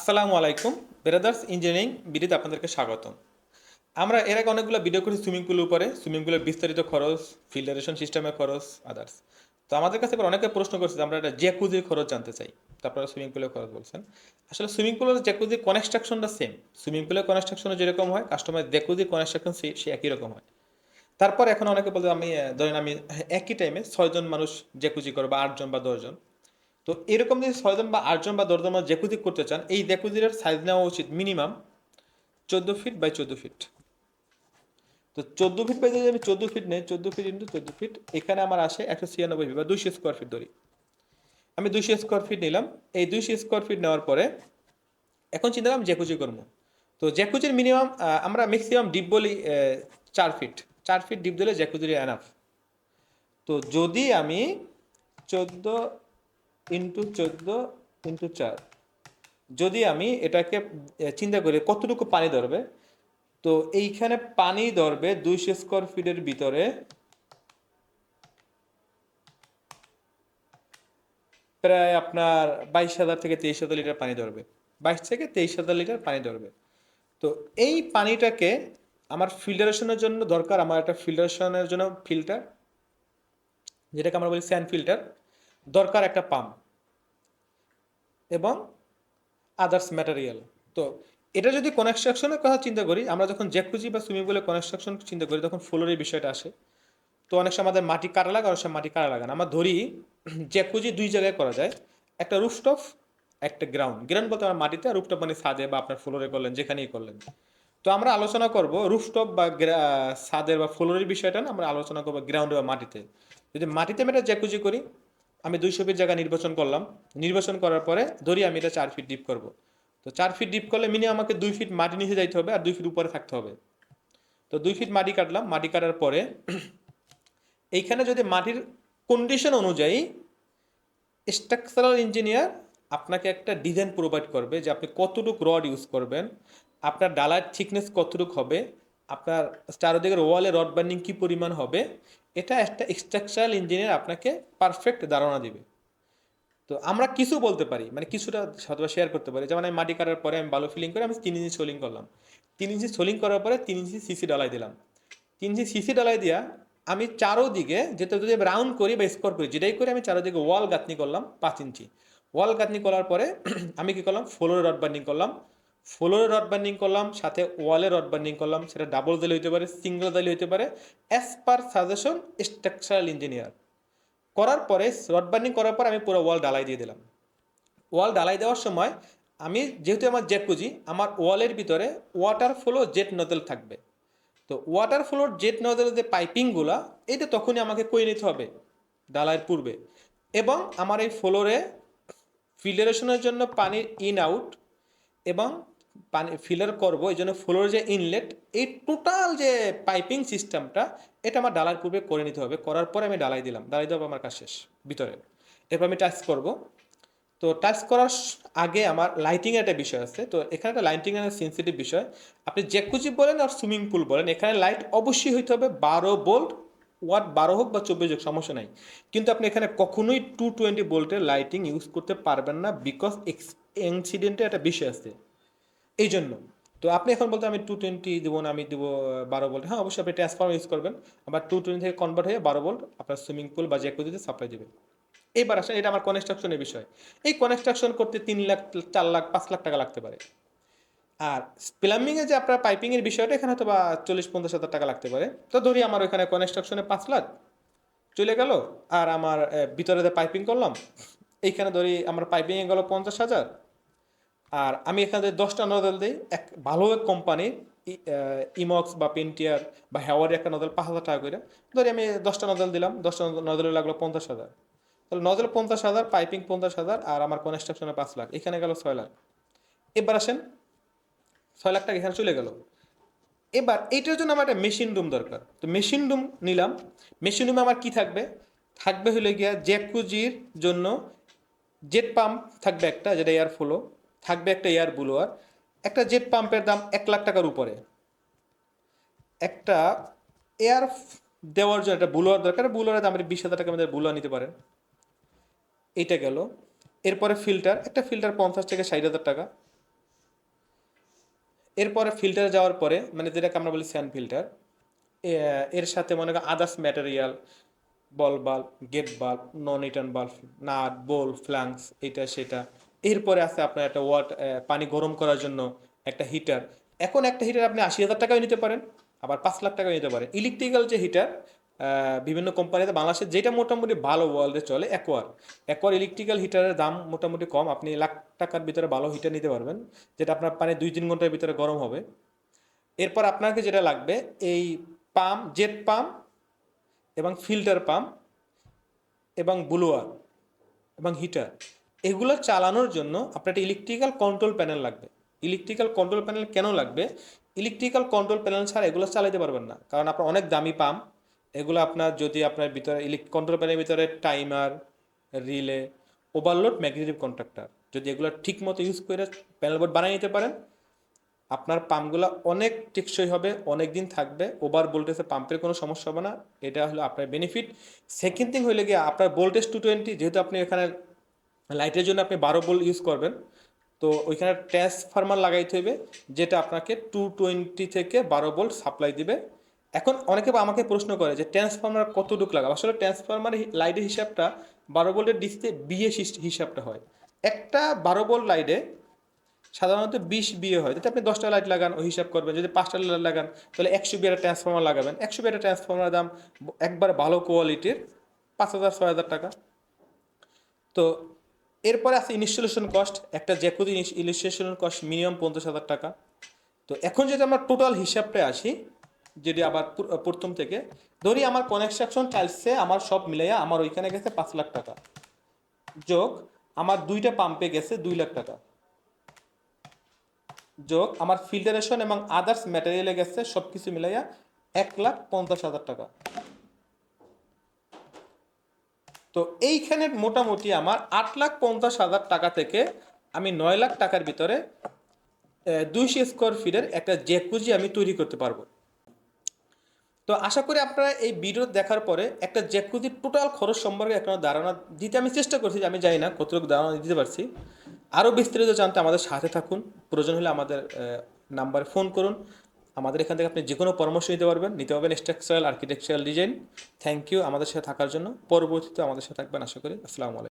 আসসালামু আলাইকুম brothers engineering ভিডিওতে আপনাদেরকে স্বাগতম। আমরা এর আগে অনেকগুলো ভিডিও করেছি সুইমিং পুলের উপরে, সুইমিং পুলের বিস্তারিত খরচ, ফিল্টারেশন সিস্টেমের খরচ, আদার্স। তো আমাদের কাছে এবার অনেকে প্রশ্ন করছে যে আমরা একটা জ্যাকুজির খরচ জানতে চাই। তো আপনারা সুইমিং পুলের খরচ বলছেন। আসলে সুইমিং পুলের জ্যাকুজির কনস্ট্রাকশনটা সেম। সুইমিং পুলের কনস্ট্রাকশনে যেরকম হয়, কাস্টমার জ্যাকুজির কনস্ট্রাকশন সে একই রকম হয়। তারপর এখন অনেকে বলতে আমি ধরেন আমি একই টাইমে 6 জন মানুষ জ্যাকুজি করবো বা 8 জন বা 10 জন। তো এরকম যদি 6 জন বা 8 জন বা 10 জন মানুষ জ্যাকুজি করতে চান, এই জ্যাকুজির সাইজ নেওয়া উচিত মিনিমাম 14 ফিট বাই 14 ফিট। তো 14 ফিট বাই যদি আমি 14 ফিট নেই, 14 ফিট ইন্টু 14 ফিট, এখানে আমার আসে 196 ফিট বা 200 স্কোয়ার ফিট ধরি। আমি 200 স্কোয়ার ফিট নিলাম। এই 200 স্কোয়ার ফিট নেওয়ার পরে এখন চিন্তা করলাম জ্যাকুজি করবো। তো জ্যাকুজির মিনিমাম আমরা ম্যাক্সিমাম ডিপ বলি 4 ফিট। 4 ফিট ডিপ দিলে জ্যাকুজির এনাফ। তো যদি আমি 14 × 14 × 4, যদি আমি এটাকে চিন্তা করি কতটুকু পানি ধরবে, তো এইখানে পানি ধরবে 200 স্কোয়ার ফিটের ভিতরে প্রায় আপনার 22,000 থেকে 23,000 লিটার পানি ধরবে। 22 থেকে 23,000 লিটার পানি ধরবে। তো এই পানিটাকে আমার ফিল্টারেশনের জন্য দরকার, আমার একটা ফিল্টারেশনের জন্য ফিল্টার, যেটাকে আমরা বলি স্যান্ড ফিল্টার, দরকার একটা পাম্প এবং আদার্স ম্যাটেরিয়াল। তো এটা যদি কনস্ট্রাকশনের কথা চিন্তা করি, আমরা যখন জ্যাকুজি বা সুইমিং পুলের কনস্ট্রাকশন চিন্তা করি তখন ফ্লোরের বিষয়টা আসে। তো অনেক সময় আমাদের মাটি কাটা লাগে, অনেক সময় মাটি কাটা লাগে না। আমরা ধরি জ্যাকুজি দুই জায়গায় করা যায়, একটা রুফটপ, একটা গ্রাউন্ড। গ্রাউন্ড বলতে আমার মাটিতে, আর রুফটপ মানে ছাদে বা আপনার ফ্লোরে করলেন, যেখানেই করলেন। তো আমরা আলোচনা করব রুফটপ বা ছাদের বা ফ্লোরের বিষয়টা না, আমরা আলোচনা করবো গ্রাউন্ডে বা মাটিতে। যদি মাটিতে আমি এটা জ্যাকুজি করি, আমি 200 ফিট জায়গা নির্বাচন করলাম। নির্বাচন করার পরে ধরি আমি এটা 4 ফিট ডিপ করব। তো 4 ফিট ডিপ করলে মিনিমাম আমাকে 2 ফিট মাটি নিচে যাইতে হবে আর 2 ফিট উপরে থাকতে হবে। তো 2 ফিট মাটি কাটলাম। মাটি কাটার পরে এইখানে যদি মাটির কন্ডিশন অনুযায়ী স্ট্রাকচারাল ইঞ্জিনিয়ার আপনাকে একটা ডিজাইন প্রোভাইড করবে যে আপনি কতটুকু রড ইউজ করবেন, আপনার ডালার থিকনেস কতটুকু হবে, আপনার চারদিকের ওয়ালে রড বার্নিং কী পরিমাণ হবে। এটা একটা স্ট্রাকচারাল ইঞ্জিনিয়ার আপনাকে পারফেক্ট ধারণা দিবে। তো আমরা কিছু বলতে পারি, মানে কিছুটা হয়তো শেয়ার করতে পারি। যেমন আমি মাটি কাটার পরে আমি বালু ফিলিং করে আমি 3 ইঞ্চি সোলিং করলাম। 3 ইঞ্চি সোলিং করার পরে 3 ইঞ্চি সিসি ডালাই দিলাম। 3 ইঞ্চি সিসি ডালাই দিয়া আমি চারোদিকে, যেটা যদি রাউন্ড করি বা স্কোয়ার করি, যেটাই করে আমি চারোদিকে ওয়াল গাঁথনি করলাম 5 ইঞ্চি। ওয়াল গাঁথনি করার পরে আমি কি করলাম, ফ্লোরে রড বার্নিং করলাম। ফ্লোরে রড বার্নিং করলাম, সাথে ওয়ালে রড বার্নিং করলাম। সেটা ডাবল দিলে হইতে পারে, সিঙ্গেল দিলে হইতে পারে, as per suggestion structural engineer. করার পরে রড বার্নিং করার পর আমি পুরো ওয়াল ডালাই দিয়ে দিলাম। ওয়াল ডালাই দেওয়ার সময় আমি, যেহেতু আমার জ্যাকুজি, আমার ওয়ালের ভিতরে ওয়াটার ফ্লো জেট নজেল থাকবে। তো ওয়াটার ফ্লোর জেট নজেলের যে পাইপিংগুলা, এটা তখনই আমাকে করে নিতে হবে ডালাইয়ের পূর্বে। এবং আমার এই ফ্লোরে ফিল্টারেশনের জন্য পানির ইন আউট এবং পানি ফিল্টার করব, এই জন্য ফ্লোরের যে ইনলেট, এই টোটাল যে পাইপিং সিস্টেমটা, এটা আমার ডালার পূর্বে করে নিতে হবে। করার পরে আমি ডালাই দিলাম, ডালাই দেওয়ার পর আমার কাজ শেষ ভিতরে। এরপর আমি টাচ করব। তো টাচ করার আগে আমার লাইটিংয়ের একটা বিষয় আছে। তো এখানে একটা লাইটিংয়ের সেন্সিটিভ বিষয়। আপনি জ্যাকুজি বলেন আর সুইমিং পুল বলেন, এখানে লাইট অবশ্যই হইতে হবে 12 ভোল্ট। ওয়াট 12 হোক বা 24 হোক, সমস্যা নাই। কিন্তু আপনি এখানে কখনোই 220 ভোল্টের লাইটিং ইউজ করতে পারবেন না, বিকজ ইনসিডেন্টের একটা বিষয় আছে এই জন্য। তো আপনি এখন বলতে আমি 220 দেবো না, আমি দেবো 12 ভোল্ট। হ্যাঁ, অবশ্যই আপনি ট্রান্সফর্মার ইউজ করবেন। আবার 220 থেকে কনভার্ট হয়ে 12 ভোল্ট আপনার সুইমিং পুল বা জ্যাকুজিতে সাপ্লাই দেবে। এইবার আসেন, এটা আমার কনস্ট্রাকশনের বিষয়। এই কনস্ট্রাকশন করতে 3 লাখ, 4 লাখ, 5 লাখ টাকা লাগতে পারে। আর প্লাম্বিংয়ে যে আপনার পাইপিংয়ের বিষয়টা, এখানে হয়তো বা 40-50 হাজার টাকা লাগতে পারে। তো ধরি আমার ওইখানে কনস্ট্রাকশনে 5 লাখ চলে গেল। আর আমার ভিতরে যে পাইপিং করলাম, এইখানে ধরি আমার পাইপিংয়ে গেল 50,000। আর আমি এখানে 10টা নজল দিই, এক ভালো এক কোম্পানির ইমক্স বা পেন্টিয়ার বা হেওয়ারের একটা নজল 5,000 টাকা করে। ধরি আমি 10টা নজল দিলাম, 10টা নজলে লাগলো 50,000। তাহলে নজল 50,000, পাইপিং 50,000, আর আমার কনস্ট্রাকশনে 5 লাখ, এখানে গেল 6 লাখ। এবার আসেন, 6 লাখ টাকা এখানে চলে গেল। এবার এইটার জন্য আমার একটা মেশিন রুম দরকার। তো মেশিন রুম নিলাম। মেশিন রুমে আমার কি থাকবে, থাকবে হলে গিয়া জ্যাকুজির জন্য জেট পাম্প থাকবে একটা, যেটা এয়ার ফ্লো থাকবে, একটা এয়ার ব্লোয়ার। একটা জেট পাম্পের দাম 1 লাখ টাকার উপরে। একটা এয়ার দেওয়ার জন্য একটা ব্লোয়ার দরকার। ব্লোয়ারের দাম 20,000 টাকার মধ্যে ব্লোয়ার নিতে পারেন। এইটা গেল। এরপরে ফিল্টার, একটা ফিল্টার 50 থেকে 60,000 টাকা। এরপরে ফিল্টারে যাওয়ার পরে মানে যেটাকে আমরা বলি স্যান্ড ফিল্টার, এর সাথে মনে করেন আদার্স ম্যাটেরিয়াল, বল বাল্ব, গেট বাল্ব, নন রিটার্ন বাল্ব, নাট, বোল, ফ্লাঙ্কস, এটা সেটা। এরপরে আছে আপনার একটা পানি গরম করার জন্য একটা হিটার। এখন একটা হিটার আপনি ৮০,০০০ টাকাও নিতে পারেন, আবার ৫ লাখ টাকাও নিতে পারেন। ইলেকট্রিক্যাল যে হিটার বিভিন্ন কোম্পানিতে বাংলাদেশে যেটা মোটামুটি ভালো ওয়ার্ল্ডে চলে, অ্যাকোয়ার ইলেকট্রিক্যাল হিটারের দাম মোটামুটি কম, আপনি লাখ টাকার ভিতরে ভালো হিটার নিতে পারবেন, যেটা আপনার পানি ২-৩ ঘন্টার ভিতরে গরম হবে। এরপর আপনাকে যেটা লাগবে এই পাম্প, জেট পাম্প এবং ফিল্টার পাম্প এবং ব্লোয়ার এবং হিটার, এগুলো চালানোর জন্য আপনার একটা ইলেকট্রিক্যাল কন্ট্রোল প্যানেল লাগবে। ইলেকট্রিক্যাল কন্ট্রোল প্যানেল কেন লাগবে? ইলেকট্রিক্যাল কন্ট্রোল প্যানেল ছাড়া এগুলো চালাতে পারবেন না, কারণ আপনার অনেক দামি পাম্প, এগুলো আপনার যদি আপনার ভিতরে কন্ট্রোল প্যানেলের ভিতরে timer, relay, overload, magnetic contractor, যদি এগুলো ঠিক মতো ইউজ করে প্যানেল বোর্ড বানিয়ে নিতে পারেন, আপনার পাম্পগুলো অনেক টেকসই হবে, অনেক দিন থাকবে, ওভার ভোল্টেজে পাম্পের কোনো সমস্যা হবে না। এটা হলো আপনার বেনিফিট। সেকেন্ড থিং হইলে গিয়ে আপনার ভোল্টেজ 220, যেহেতু আপনি এখানে লাইটের জন্য আপনি 12 ভোল্ট ইউজ করবেন, তো ওইখানে ট্রান্সফরমার লাগাইতে হবে, যেটা আপনাকে 220 থেকে 12 ভোল্ট সাপ্লাই দিবে। এখন অনেকে আমাকে প্রশ্ন করে যে ট্রান্সফরমার কতটুকু লাগাবে। আসলে ট্রান্সফরমার লাইটের হিসাবটা 12 ভোল্টের ডিসিতে বিএ হিসাবটা হয়। একটা 12 ভোল্ট লাইটে সাধারণত 20 বিয়ে হয়, যদি আপনি 10টা লাইট লাগান ওই হিসাব করবেন, যদি 5টা লাইট লাগান তাহলে 100 বিয়ের ট্রান্সফর্মার লাগাবেন। 100 বিয়ের ট্রান্সফর্মারের দাম একবার ভালো কোয়ালিটির 5,000-6,000 টাকা। তো এরপরে আছে ইনস্টলেশন কস্ট, একটা জ্যাকুজি ইনস্টলেশন কস্ট মিনিমাম 50,000 টাকা। তো এখন যদি আমরা টোটাল হিসাবটা আসি, যদি আবার প্রথম থেকে ধরি, আমার কনস্ট্রাকশন টাইলসে আমার সব মিলাইয়া আমার ওইখানে গেছে 5 লাখ টাকা, যোগ আমার 2টা পাম্পে গেছে 2 লাখ টাকা, যোগ আমার ফিল্টারেশন এবং আদার্স ম্যাটেরিয়ালে গেছে সব কিছু মিলাইয়া 1,50,000 টাকা। তো এইখানে মোটামুটি আমার 8,50,000 টাকা থেকে আমি 9 লাখ টাকার ভিতরে 200 স্কোয়ার ফিটের একটা জ্যাকুজি আমি তৈরি করতে পারবো। তো আশা করি আপনারা এই ভিডিও দেখার পরে একটা জ্যাকুজির টোটাল খরচ সম্পর্কে একটা ধারণা দিতে আমি চেষ্টা করছি, যে আমি জানি না কতটুকু ধারণা দিতে পারছি। আরও বিস্তারিত জানতে আমাদের সাথে থাকুন, প্রয়োজন হলে আমাদের নাম্বারে ফোন করুন। আমাদের এখান থেকে আপনি যে কোনো পরামর্শ নিতে পারবেন, structural, architectural design. Thank you আমাদের সাথে থাকার জন্য। পরবর্তীতে আমাদের সাথে থাকবেন আশা করি। আসসালামু আলাইকুম।